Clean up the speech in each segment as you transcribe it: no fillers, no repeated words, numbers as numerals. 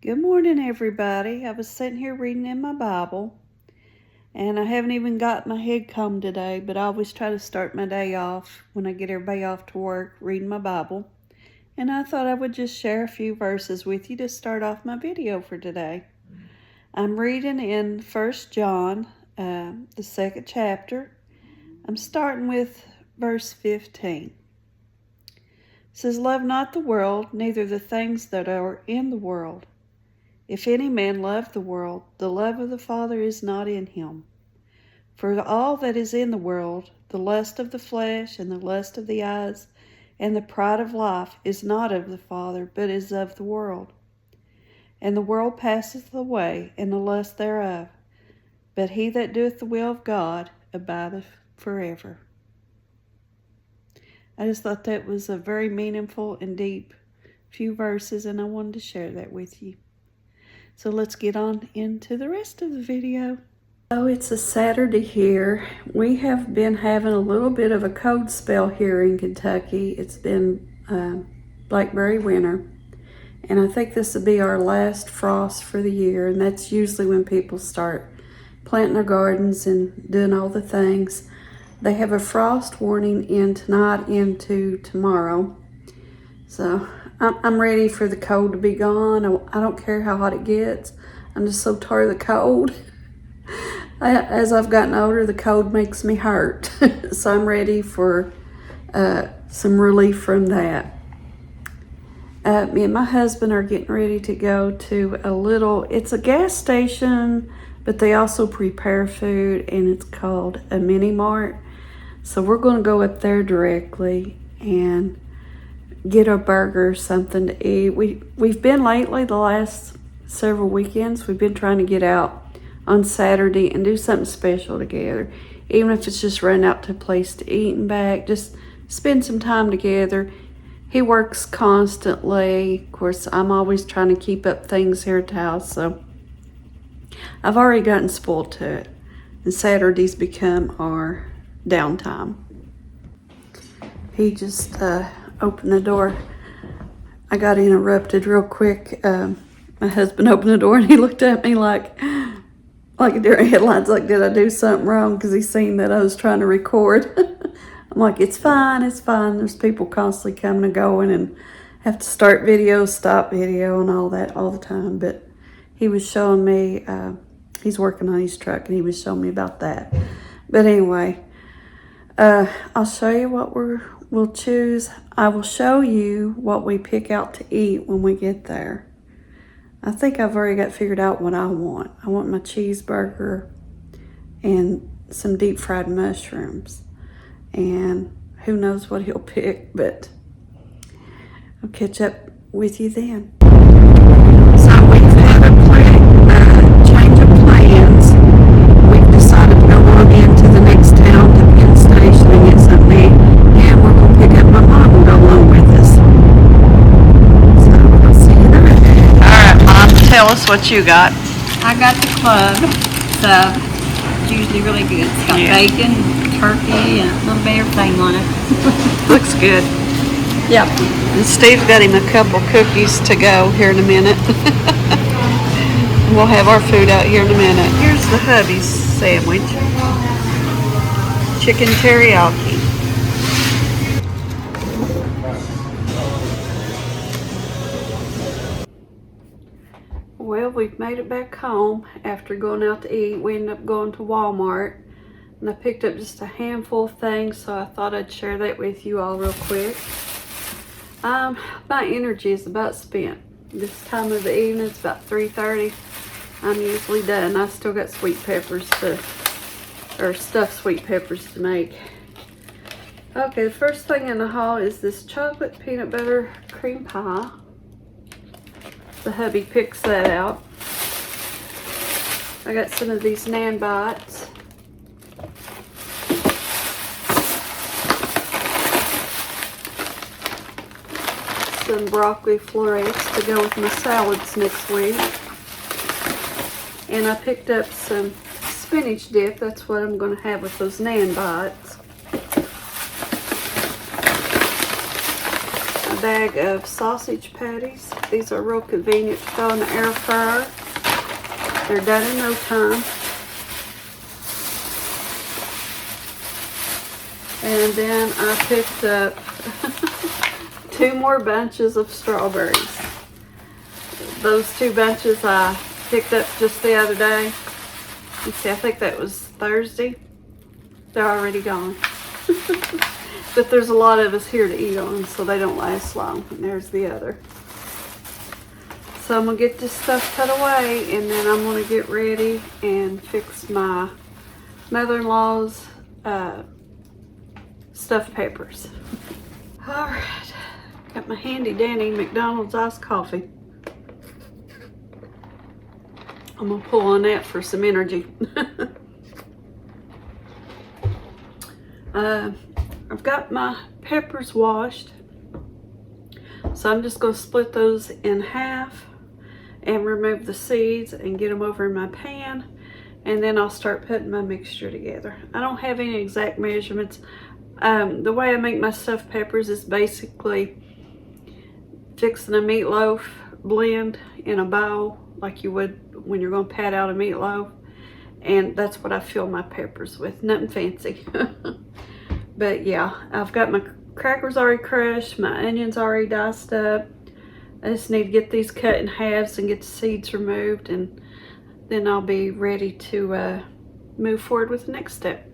Good morning, everybody. I was sitting here reading in my Bible, and I haven't even got my head combed today, but I always try to start my day off when I get everybody off to work reading my Bible. And I thought I would just share a few verses with you to start off my video for today. I'm reading in 1 John, the second chapter. I'm starting with verse 15. It says, "Love not the world, neither the things that are in the world. If any man love the world, the love of the Father is not in him. For all that is in the world, the lust of the flesh, and the lust of the eyes, and the pride of life, is not of the Father, but is of the world. And the world passeth away, and the lust thereof. But he that doeth the will of God abideth forever." I just thought that was a very meaningful and deep few verses, and I wanted to share that with you. So let's get on into the rest of the video. Oh, it's a Saturday here. We have been having a little bit of a cold spell here in Kentucky. It's been blackberry winter. And I think this will be our last frost for the year. And that's usually when people start planting their gardens and doing all the things. They have a frost warning in tonight into tomorrow. So I'm ready for the cold to be gone. I don't care how hot it gets. I'm just so tired of the cold. As I've gotten older, the cold makes me hurt. So I'm ready for some relief from that. Me and my husband are getting ready to go to it's a gas station, but they also prepare food, and it's called a mini mart. So we're going to go up there directly and get a burger or something to eat. We've been lately, the last several weekends, we've been trying to get out on Saturday and do something special together. Even if it's just run out to a place to eat and back, just spend some time together. He works constantly. Of course, I'm always trying to keep up things here at the house, so I've already gotten spoiled to it. And Saturdays become our downtime. He just opened the door. I got interrupted real quick. My husband opened the door and he looked at me like during headlines, like, did I do something wrong? Because he seen that I was trying to record. I'm like, it's fine, it's fine. There's people constantly coming and going and have to start video, stop video, and all that all the time. But he was showing me, he's working on his truck, and he was showing me about that. But anyway, I'll show you what we'll choose. I will show you what we pick out to eat when we get there. I think I've already got figured out what I want. I want my cheeseburger and some deep fried mushrooms. And who knows what he'll pick, but I'll catch up with you then. So we've had a change of plans. We've decided to go on into the next town to Penn Station and get something to eat. And we're going to pick up my mom and go along with us. So I'll see you there. Alright, Mom, tell us what you got. I got the club. It's usually really good. It's got bacon, turkey, and a little bit of everything on it. Looks good. Yep. And Steve's got him a couple cookies to go here in a minute. We'll have our food out here in a minute. Here's the hubby's sandwich. Chicken teriyaki. Well, we've made it back home after going out to eat. We ended up going to Walmart, and I picked up just a handful of things, so I thought I'd share that with you all real quick. My energy is about spent. This time of the evening, it's about 3:30. I'm usually done. I still got stuffed sweet peppers to make. Okay, the first thing in the haul is this chocolate peanut butter cream pie. The hubby picks that out. I got some of these Nan bites. Some broccoli florets to go with my salads next week. And I picked up some spinach dip. That's what I'm going to have with those Nan bites. a bag of sausage patties. These are real convenient to go in the air fryer. They're done in no time. And then I picked up 2 more bunches of strawberries. Those 2 bunches I picked up just the other day. You see, I think that was Thursday. They're already gone. But there's a lot of us here to eat on, so they don't last long. And there's the other. So I'm gonna get this stuff cut away, and then I'm gonna get ready and fix my mother-in-law's stuffed peppers. All right, got my handy dandy McDonald's iced coffee. I'm gonna pull on that for some energy. I've got my peppers washed, so I'm just gonna split those in half and remove the seeds and get them over in my pan, and then I'll start putting my mixture together. I don't have any exact measurements. The way I make my stuffed peppers is basically fixing a meatloaf blend in a bowl like you would when you're going to pat out a meatloaf, and that's what I fill my peppers with. Nothing fancy. But yeah, I've got my crackers already crushed, my onions already diced up. I just need to get these cut in halves and get the seeds removed, and then I'll be ready to move forward with the next step.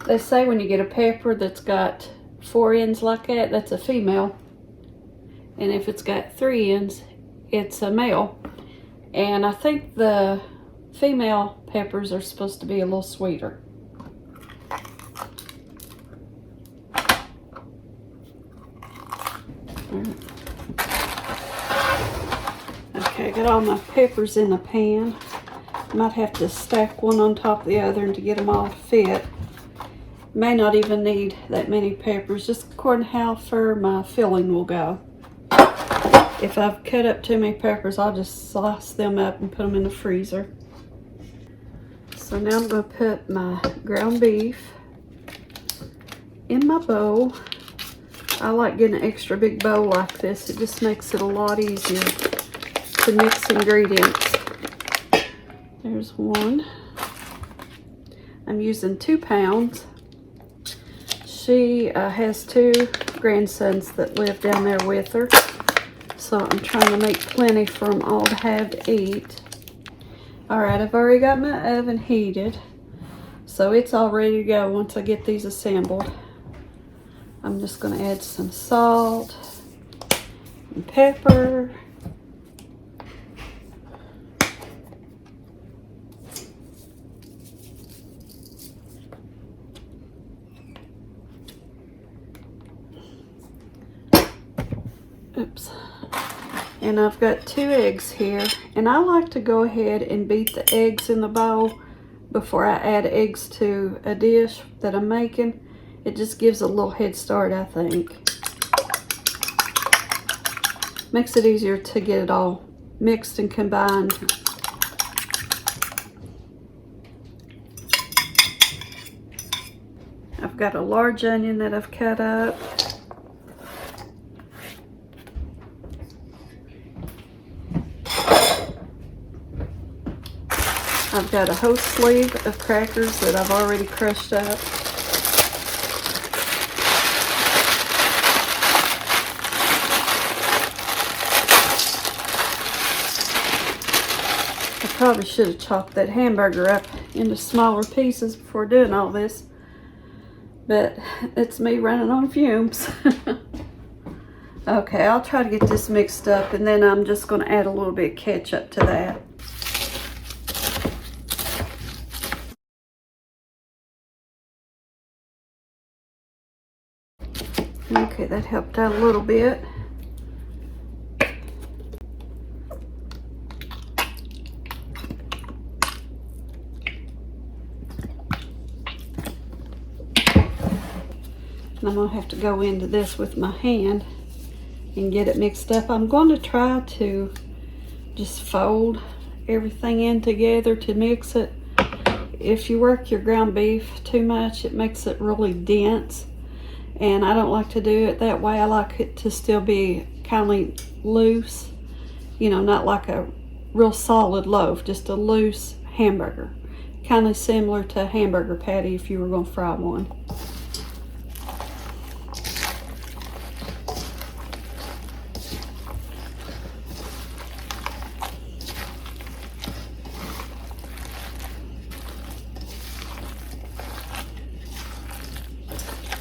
They say when you get a pepper that's got 4 ends like that, that's a female. And if it's got 3 ends, it's a male. And I think the female peppers are supposed to be a little sweeter. Okay, I got all my peppers in the pan. Might have to stack one on top of the other and to get them all to fit. May not even need that many peppers, just according to how far my filling will go. If I've cut up too many peppers, I'll just slice them up and put them in the freezer. So now I'm going to put my ground beef in my bowl. I like getting an extra big bowl like this. It just makes it a lot easier to mix ingredients. There's one. I'm using 2 pounds. She has 2 grandsons that live down there with her. So I'm trying to make plenty for them all to have to eat. Alright, I've already got my oven heated. So it's all ready to go once I get these assembled. I'm just going to add some salt and pepper. Oops. And I've got 2 eggs here, and I like to go ahead and beat the eggs in the bowl before I add eggs to a dish that I'm making. It just gives a little head start, I think. Makes it easier to get it all mixed and combined. I've got a large onion that I've cut up. I've got a whole sleeve of crackers that I've already crushed up. I probably should have chopped that hamburger up into smaller pieces before doing all this, but it's me running on fumes. Okay, I'll try to get this mixed up, and then I'm just going to add a little bit of ketchup to that. Okay, that helped out a little bit. And I'm going to have to go into this with my hand and get it mixed up. I'm going to try to just fold everything in together to mix it. If you work your ground beef too much, it makes it really dense, and I don't like to do it that way. I like it to still be kind of loose, you know, not like a real solid loaf, just a loose hamburger, kind of similar to a hamburger patty if you were going to fry one.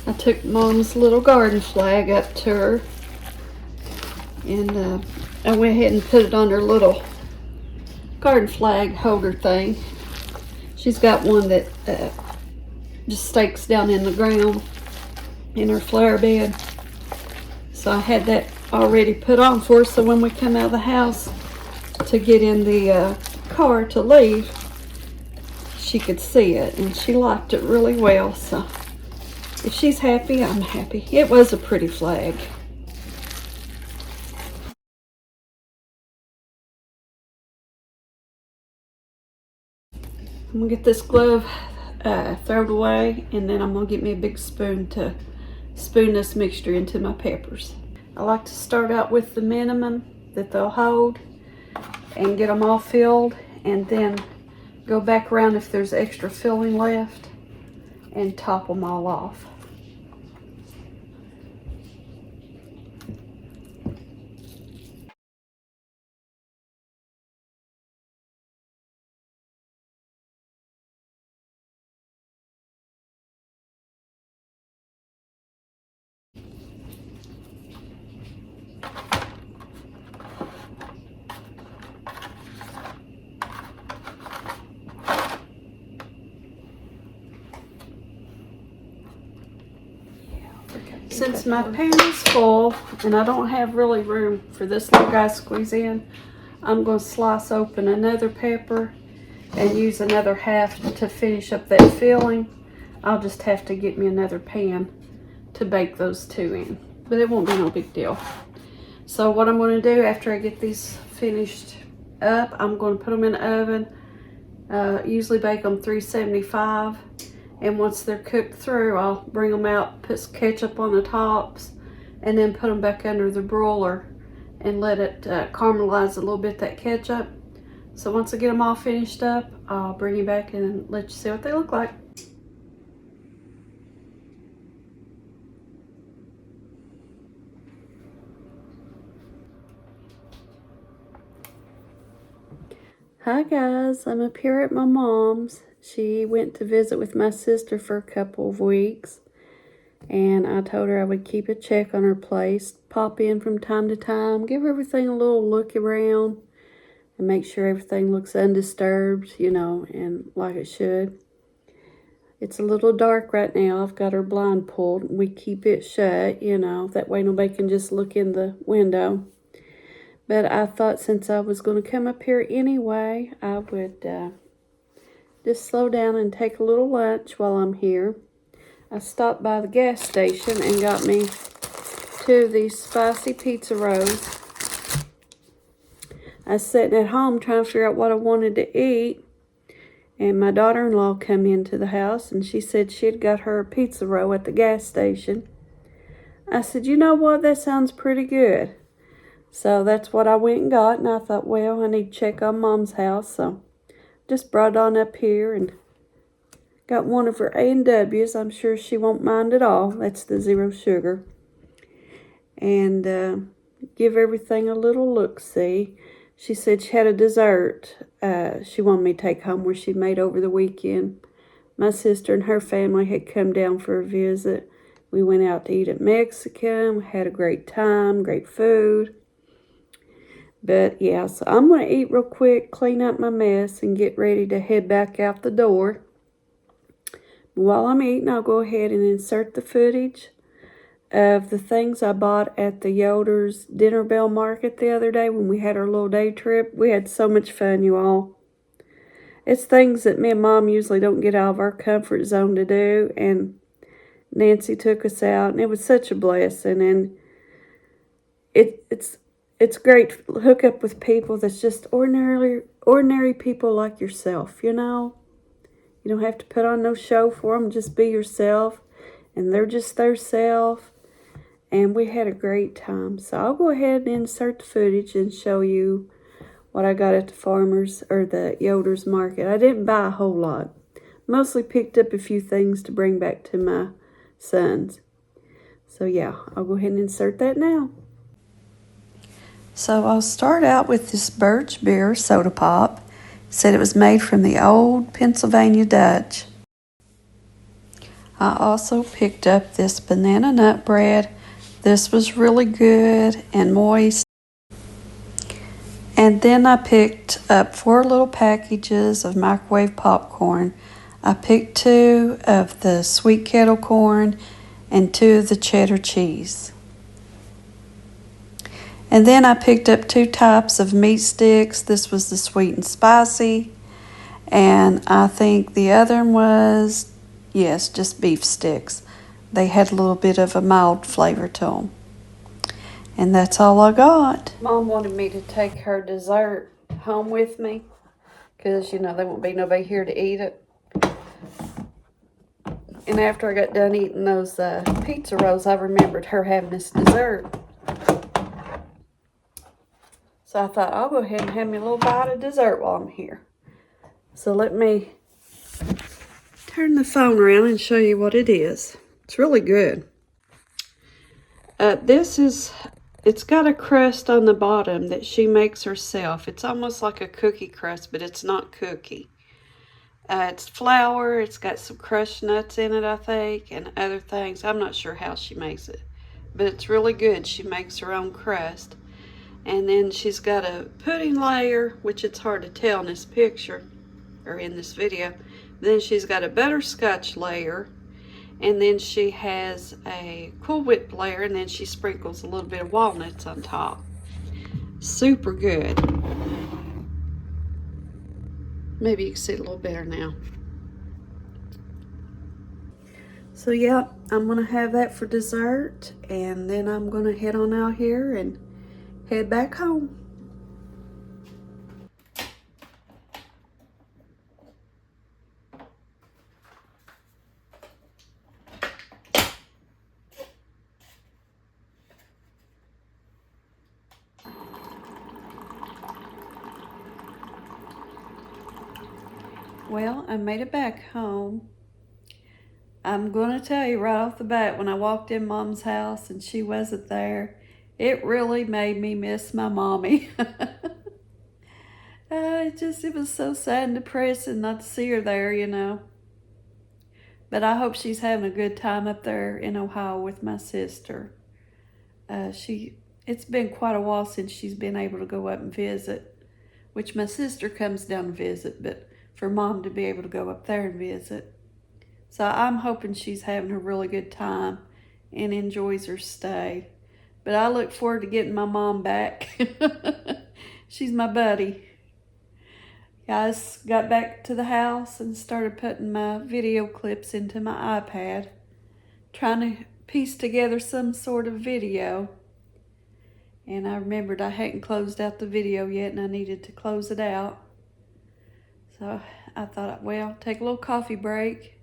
I took Mom's little garden flag up to her, and I went ahead and put it on her little garden flag holder thing. She's got one that just stakes down in the ground in her flower bed. So I had that already put on for her, so when we come out of the house to get in the car to leave, she could see it, and she liked it really well. So if she's happy, I'm happy. It was a pretty flag. I'm gonna get this glove thrown away, and then I'm gonna get me a big spoon to spoon this mixture into my peppers. I like to start out with the minimum that they'll hold and get them all filled, and then go back around if there's extra filling left and top them all off. Since my pan is full and I don't have really room for this little guy to squeeze in, I'm going to slice open another pepper and use another half to finish up that filling. I'll just have to get me another pan to bake those two in, but it won't be no big deal. So what I'm going to do after I get these finished up, I'm going to put them in the oven. Usually bake them 375. And once they're cooked through, I'll bring them out, put some ketchup on the tops, and then put them back under the broiler and let it caramelize a little bit, that ketchup. So once I get them all finished up, I'll bring you back and let you see what they look like. Hi guys, I'm up here at my mom's. She went to visit with my sister for a couple of weeks, and I told her I would keep a check on her place, pop in from time to time, give everything a little look around, and make sure everything looks undisturbed, you know, and like it should. It's a little dark right now. I've got her blind pulled. We keep it shut, you know, that way nobody can just look in the window. But I thought since I was going to come up here anyway, I would just slow down and take a little lunch while I'm here. I stopped by the gas station and got me two of these spicy pizza rolls. I was sitting at home trying to figure out what I wanted to eat, and my daughter-in-law come into the house, and she said she had got her a pizza roll at the gas station. I said, you know what, that sounds pretty good. So that's what I went and got, and I thought, well, I need to check on Mom's house, so just brought it on up here and got one of her A&Ws. I'm sure she won't mind at all. That's the 0 sugar. And give everything a little look-see. She said she had a dessert she wanted me to take home where she made over the weekend. My sister and her family had come down for a visit. We went out to eat at Mexican. We had a great time, great food. But yeah, so I'm going to eat real quick, clean up my mess, and get ready to head back out the door. While I'm eating, I'll go ahead and insert the footage of the things I bought at the Yoders Dinner Bell market the other day when we had our little day trip. We had so much fun, you all. It's things that me and Mom usually don't get out of our comfort zone to do, and Nancy took us out, and it was such a blessing. And it's it's great to hook up with people that's just ordinary people like yourself, you know. You don't have to put on no show for them. Just be yourself. And they're just their self. And we had a great time. So I'll go ahead and insert the footage and show you what I got at the farmer's or the Yoders market. I didn't buy a whole lot. Mostly picked up a few things to bring back to my sons. So yeah, I'll go ahead and insert that now. So I'll start out with this Birch Beer soda pop. It said it was made from the old Pennsylvania Dutch. I also picked up this banana nut bread. This was really good and moist. And then I picked up 4 little packages of microwave popcorn. I picked 2 of the sweet kettle corn and 2 of the cheddar cheese. And then I picked up 2 types of meat sticks. This was the sweet and spicy. And I think the other one was, yes, just beef sticks. They had a little bit of a mild flavor to them. And that's all I got. Mom wanted me to take her dessert home with me because, you know, there won't be nobody here to eat it. And after I got done eating those pizza rolls, I remembered her having this dessert. So I thought, I'll go ahead and have me a little bite of dessert while I'm here. So let me turn the phone around and show you what it is. It's really good. It's got a crust on the bottom that she makes herself. It's almost like a cookie crust, but it's not cookie. It's flour. It's got some crushed nuts in it, I think, and other things. I'm not sure how she makes it, but it's really good. She makes her own crust. And then she's got a pudding layer, which it's hard to tell in this picture, or in this video. Then she's got a butterscotch layer, and then she has a Cool Whip layer, and then she sprinkles a little bit of walnuts on top. Super good. Maybe you can see it a little better now. So yeah, I'm gonna have that for dessert, and then I'm gonna head on out here and head back home. Well, I made it back home. I'm going to tell you right off the bat, when I walked in Mom's house and she wasn't there, it really made me miss my mommy. It was so sad and depressing not to see her there, you know. But I hope she's having a good time up there in Ohio with my sister. It's been quite a while since she's been able to go up and visit, which my sister comes down to visit, but for Mom to be able to go up there and visit. So I'm hoping she's having a really good time and enjoys her stay. But I look forward to getting my mom back. She's my buddy. I got back to the house and started putting my video clips into my iPad, trying to piece together some sort of video. And I remembered I hadn't closed out the video yet and I needed to close it out. So I thought, well, take a little coffee break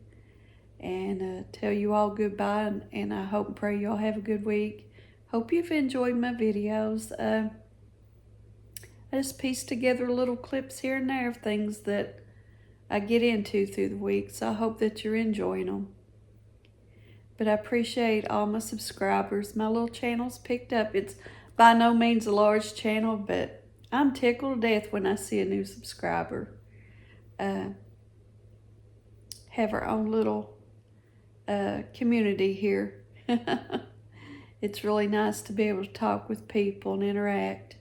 and tell you all goodbye, and I hope and pray you all have a good week. Hope you've enjoyed my videos. I just pieced together little clips here and there of things that I get into through the week, so I hope that you're enjoying them. But I appreciate all my subscribers. My little channel's picked up. It's by no means a large channel, but I'm tickled to death when I see a new subscriber. Have our own little community here. It's really nice to be able to talk with people and interact,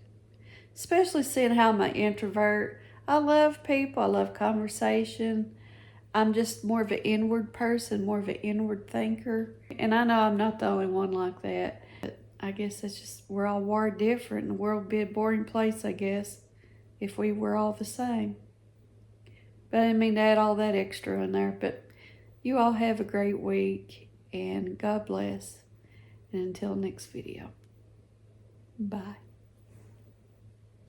especially seeing how I'm an introvert. I love people. I love conversation. I'm just more of an inward person, more of an inward thinker. And I know I'm not the only one like that. But I guess it's just, we're all wired different, and the world would be a boring place, I guess, if we were all the same. But I didn't mean to add all that extra in there. But you all have a great week, and God bless. And until next video, bye.